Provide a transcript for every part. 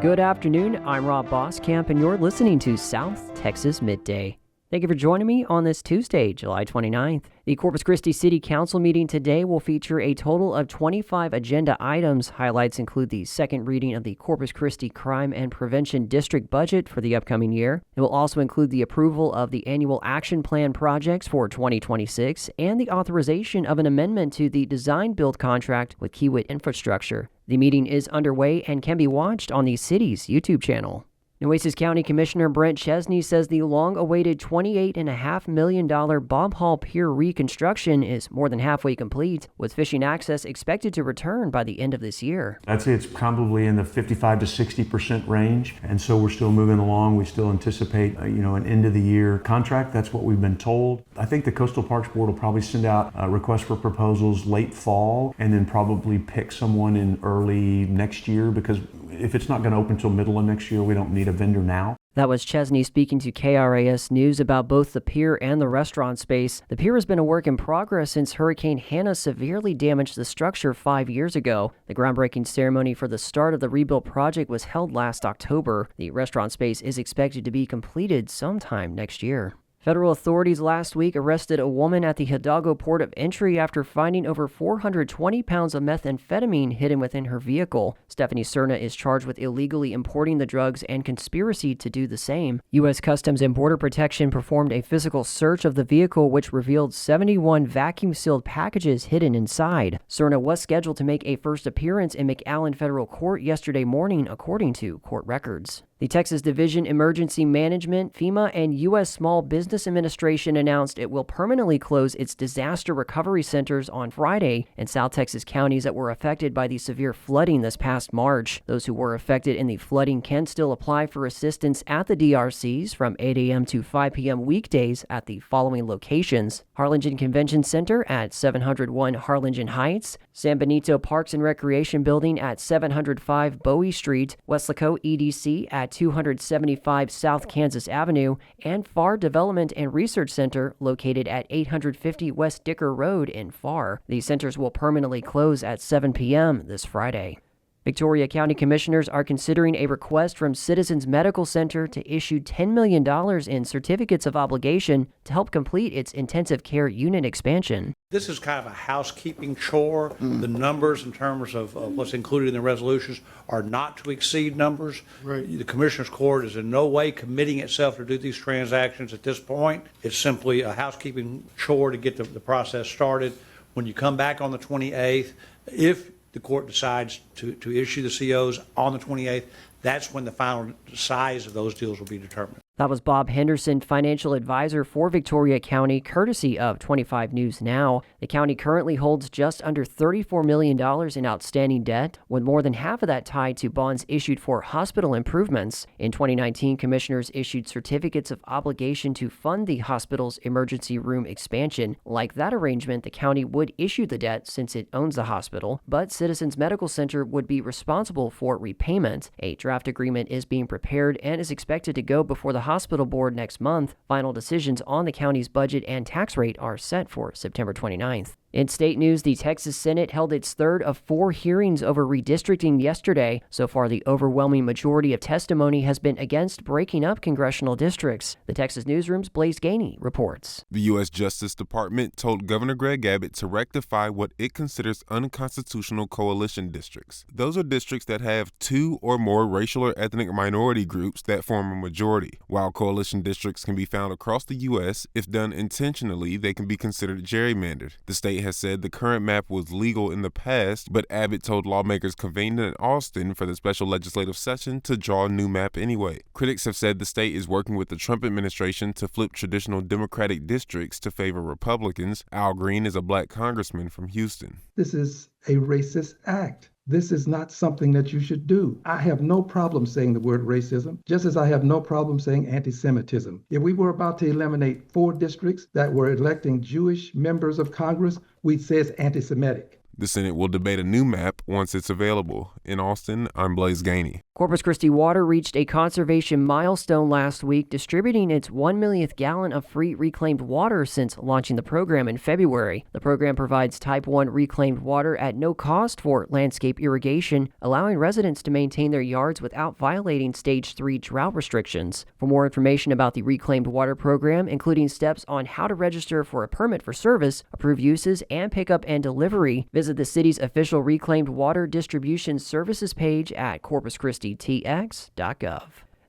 Good afternoon, I'm Rob Boskamp, and you're listening to South Texas Midday. Thank you for joining me on this Tuesday, July 29th. The Corpus Christi City Council meeting today will feature a total of 25 agenda items. Highlights include the second reading of the Corpus Christi Crime and Prevention District budget for the upcoming year. It will also include the approval of the annual action plan projects for 2026 and the authorization of an amendment to the design-build contract with Kiewit Infrastructure. The meeting is underway and can be watched on the city's YouTube channel. Nueces County Commissioner Brent Chesney says the long-awaited $28.5 million Bob Hall Pier reconstruction is more than halfway complete, with fishing access expected to return by the end of this year. I'd say it's probably in the 55 to 60% range, and so we're still moving along. We still anticipate, an end-of-the-year contract. That's what we've been told. I think the Coastal Parks Board will probably send out requests for proposals late fall, and then probably pick someone in early next year, because if it's not going to open until middle of next year, we don't need a vendor now. That was Chesney speaking to KRAS News about both the pier and the restaurant space. The pier has been a work in progress since Hurricane Hannah severely damaged the structure 5 years ago. The groundbreaking ceremony for the start of the rebuild project was held last October. The restaurant space is expected to be completed sometime next year. Federal authorities last week arrested a woman at the Hidalgo Port of Entry after finding over 420 pounds of methamphetamine hidden within her vehicle. Stephanie Cerna is charged with illegally importing the drugs and conspiracy to do the same. U.S. Customs and Border Protection performed a physical search of the vehicle, which revealed 71 vacuum-sealed packages hidden inside. Cerna was scheduled to make a first appearance in McAllen Federal Court yesterday morning, according to court records. The Texas Division Emergency Management, FEMA, and U.S. Small Business Administration announced it will permanently close its disaster recovery centers on Friday in South Texas counties that were affected by the severe flooding this past March. Those who were affected in the flooding can still apply for assistance at the DRCs from 8 a.m. to 5 p.m. weekdays at the following locations: Harlingen Convention Center at 701 Harlingen Heights, San Benito Parks and Recreation Building at 705 Bowie Street, Weslaco EDC at 275 South Kansas Avenue, and Farr Development and Research Center located at 850 West Dicker Road in Farr. These centers will permanently close at 7 p.m. this Friday. Victoria County Commissioners are considering a request from Citizens Medical Center to issue $10 million in certificates of obligation to help complete its intensive care unit expansion. This is kind of a housekeeping chore. The numbers in terms of what's included in the resolutions are not to exceed numbers. Right. The Commissioners Court is in no way committing itself to do these transactions at this point. It's simply a housekeeping chore to get the process started. When you come back on the 28th, if the court decides to issue the COs on the 28th, that's when the final size of those deals will be determined. That was Bob Henderson, financial advisor for Victoria County, courtesy of 25 News Now. The county currently holds just under $34 million in outstanding debt, with more than half of that tied to bonds issued for hospital improvements. In 2019, commissioners issued certificates of obligation to fund the hospital's emergency room expansion. Like that arrangement, the county would issue the debt since it owns the hospital, but Citizens Medical Center would be responsible for repayment. A draft agreement is being prepared and is expected to go before the hospital board next month. Final decisions on the county's budget and tax rate are set for September 29th. In state news, the Texas Senate held its third of 4 hearings over redistricting yesterday. So far, the overwhelming majority of testimony has been against breaking up congressional districts. The Texas Newsroom's Blaze Gainey reports. The U.S. Justice Department told Governor Greg Abbott to rectify what it considers unconstitutional coalition districts. Those are districts that have 2 or more racial or ethnic minority groups that form a majority. While coalition districts can be found across the U.S., if done intentionally, they can be considered gerrymandered. The state has said the current map was legal in the past, but Abbott told lawmakers convened in Austin for the special legislative session to draw a new map anyway. Critics have said the state is working with the Trump administration to flip traditional Democratic districts to favor Republicans. Al Green is a black congressman from Houston. This is a racist act. This is not something that you should do. I have no problem saying the word racism, just as I have no problem saying anti-Semitism. If we were about to eliminate 4 districts that were electing Jewish members of Congress, we'd say it's anti-Semitic. The Senate will debate a new map once it's available. In Austin, I'm Blaze Gainey. Corpus Christi Water reached a conservation milestone last week, distributing its 1 millionth gallon of free reclaimed water since launching the program in February. The program provides Type 1 reclaimed water at no cost for landscape irrigation, allowing residents to maintain their yards without violating Stage 3 drought restrictions. For more information about the Reclaimed Water program, including steps on how to register for a permit for service, approve uses, and pickup and delivery, visit the city's official Reclaimed Water Distribution Services page at corpuschristitx.gov.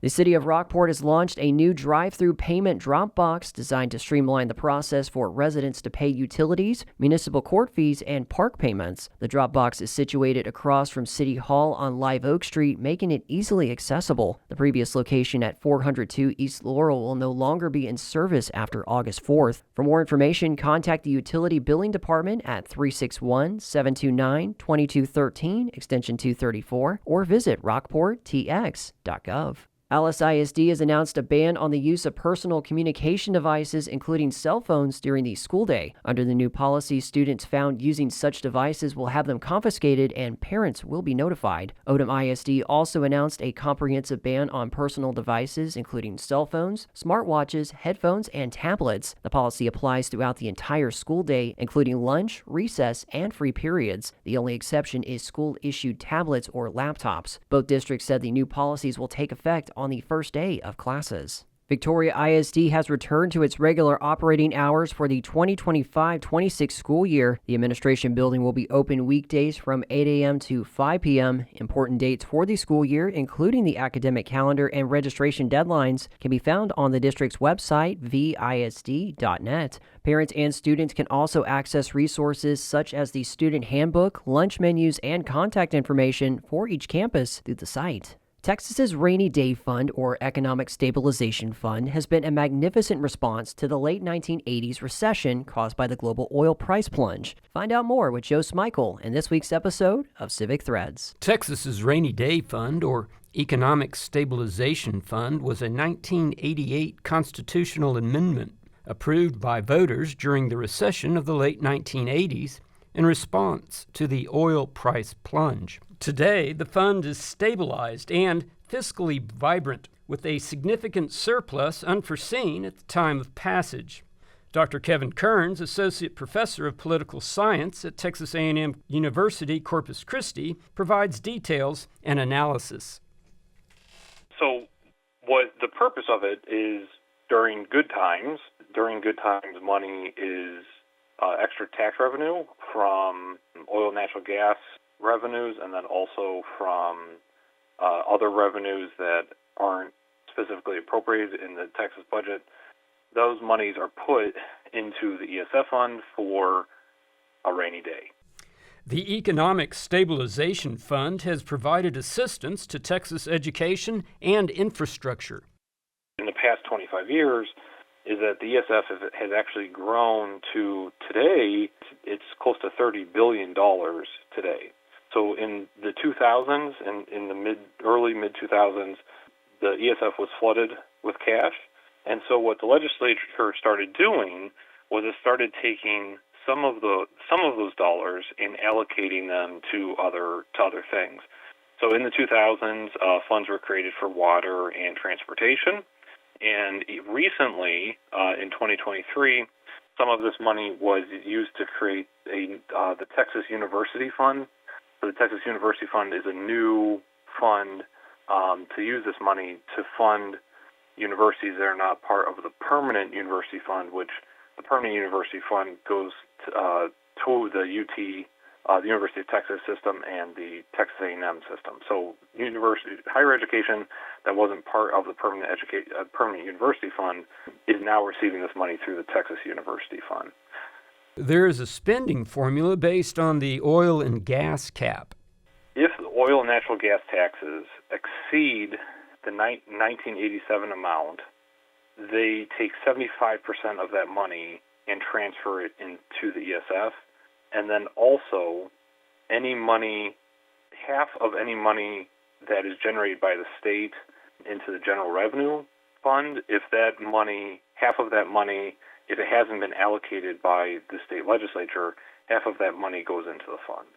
The city of Rockport has launched a new drive-thru payment drop box designed to streamline the process for residents to pay utilities, municipal court fees, and park payments. The drop box is situated across from City Hall on Live Oak Street, making it easily accessible. The previous location at 402 East Laurel will no longer be in service after August 4th. For more information, contact the Utility Billing Department at 361-729-2213, extension 234, or visit rockporttx.gov. Alice ISD has announced a ban on the use of personal communication devices, including cell phones, during the school day. Under the new policy, students found using such devices will have them confiscated and parents will be notified. Odom ISD also announced a comprehensive ban on personal devices, including cell phones, smartwatches, headphones, and tablets. The policy applies throughout the entire school day, including lunch, recess, and free periods. The only exception is school-issued tablets or laptops. Both districts said the new policies will take effect on the first day of classes. Victoria ISD has returned to its regular operating hours for the 2025-26 school year. The administration building will be open weekdays from 8 a.m. to 5 p.m. Important dates for the school year, including the academic calendar and registration deadlines, can be found on the district's website, visd.net. Parents and students can also access resources such as the student handbook, lunch menus, and contact information for each campus through the site. Texas's Rainy Day Fund, or Economic Stabilization Fund, has been a magnificent response to the late 1980s recession caused by the global oil price plunge. Find out more with Joe Smikle in this week's episode of Civic Threads. Texas's Rainy Day Fund, or Economic Stabilization Fund, was a 1988 constitutional amendment approved by voters during the recession of the late 1980s in response to the oil price plunge. Today, the fund is stabilized and fiscally vibrant, with a significant surplus unforeseen at the time of passage. Dr. Kevin Kearns, Associate Professor of Political Science at Texas A&M University, Corpus Christi, provides details and analysis. So what the purpose of it is, during good times, money is extra tax revenue from oil and natural gas revenues, and then also from other revenues that aren't specifically appropriated in the Texas budget. Those monies are put into the ESF fund for a rainy day. The Economic Stabilization Fund has provided assistance to Texas education and infrastructure. In the past 25 years, is that the ESF has actually grown to today, it's close to $30 billion today. So in the 2000s and in the early mid-2000s, the ESF was flooded with cash. And so what the legislature started doing was it started taking some of those dollars and allocating them to other things. So in the 2000s, funds were created for water and transportation. And recently, in 2023, some of this money was used to create the Texas University Fund. So the Texas University Fund is a new fund to use this money to fund universities that are not part of the permanent university fund, which the permanent university fund goes to the UT, the University of Texas system, and the Texas A&M system. So higher education that wasn't part of the permanent university fund is now receiving this money through the Texas University Fund. There is a spending formula based on the oil and gas cap. If the oil and natural gas taxes exceed the 1987 amount, they take 75% of that money and transfer it into the ESF. And then also, half of any money that is generated by the state into the general revenue fund, if half of that money, if it hasn't been allocated by the state legislature, half of that money goes into the fund.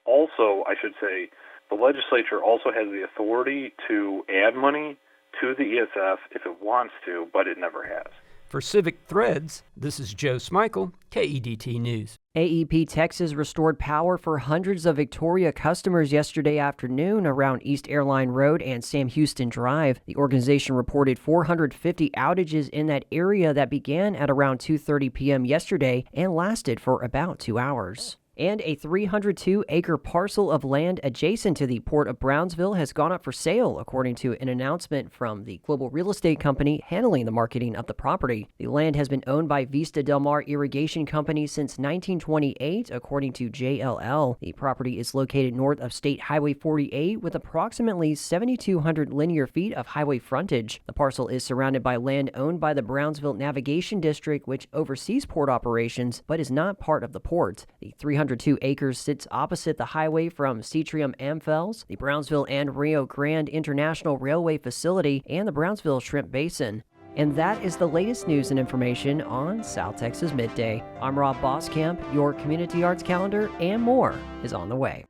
Also, I should say, The legislature also has the authority to add money to the ESF if it wants to, but it never has. For Civic Threads, this is Joe Smichael, KEDT News. AEP Texas restored power for hundreds of Victoria customers yesterday afternoon around East Airline Road and Sam Houston Drive. The organization reported 450 outages in that area that began at around 2:30 p.m. yesterday and lasted for about 2 hours. And a 302-acre parcel of land adjacent to the Port of Brownsville has gone up for sale, according to an announcement from the global real estate company handling the marketing of the property. The land has been owned by Vista Del Mar Irrigation Company since 1928, according to JLL. The property is located north of State Highway 48 with approximately 7,200 linear feet of highway frontage. The parcel is surrounded by land owned by the Brownsville Navigation District, which oversees port operations but is not part of the port. The 302 acres sits opposite the highway from Cetrium Amphels, the Brownsville and Rio Grande International Railway Facility, and the Brownsville Shrimp Basin. And that is the latest news and information on South Texas Midday. I'm Rob Boskamp. Your community arts calendar and more is on the way.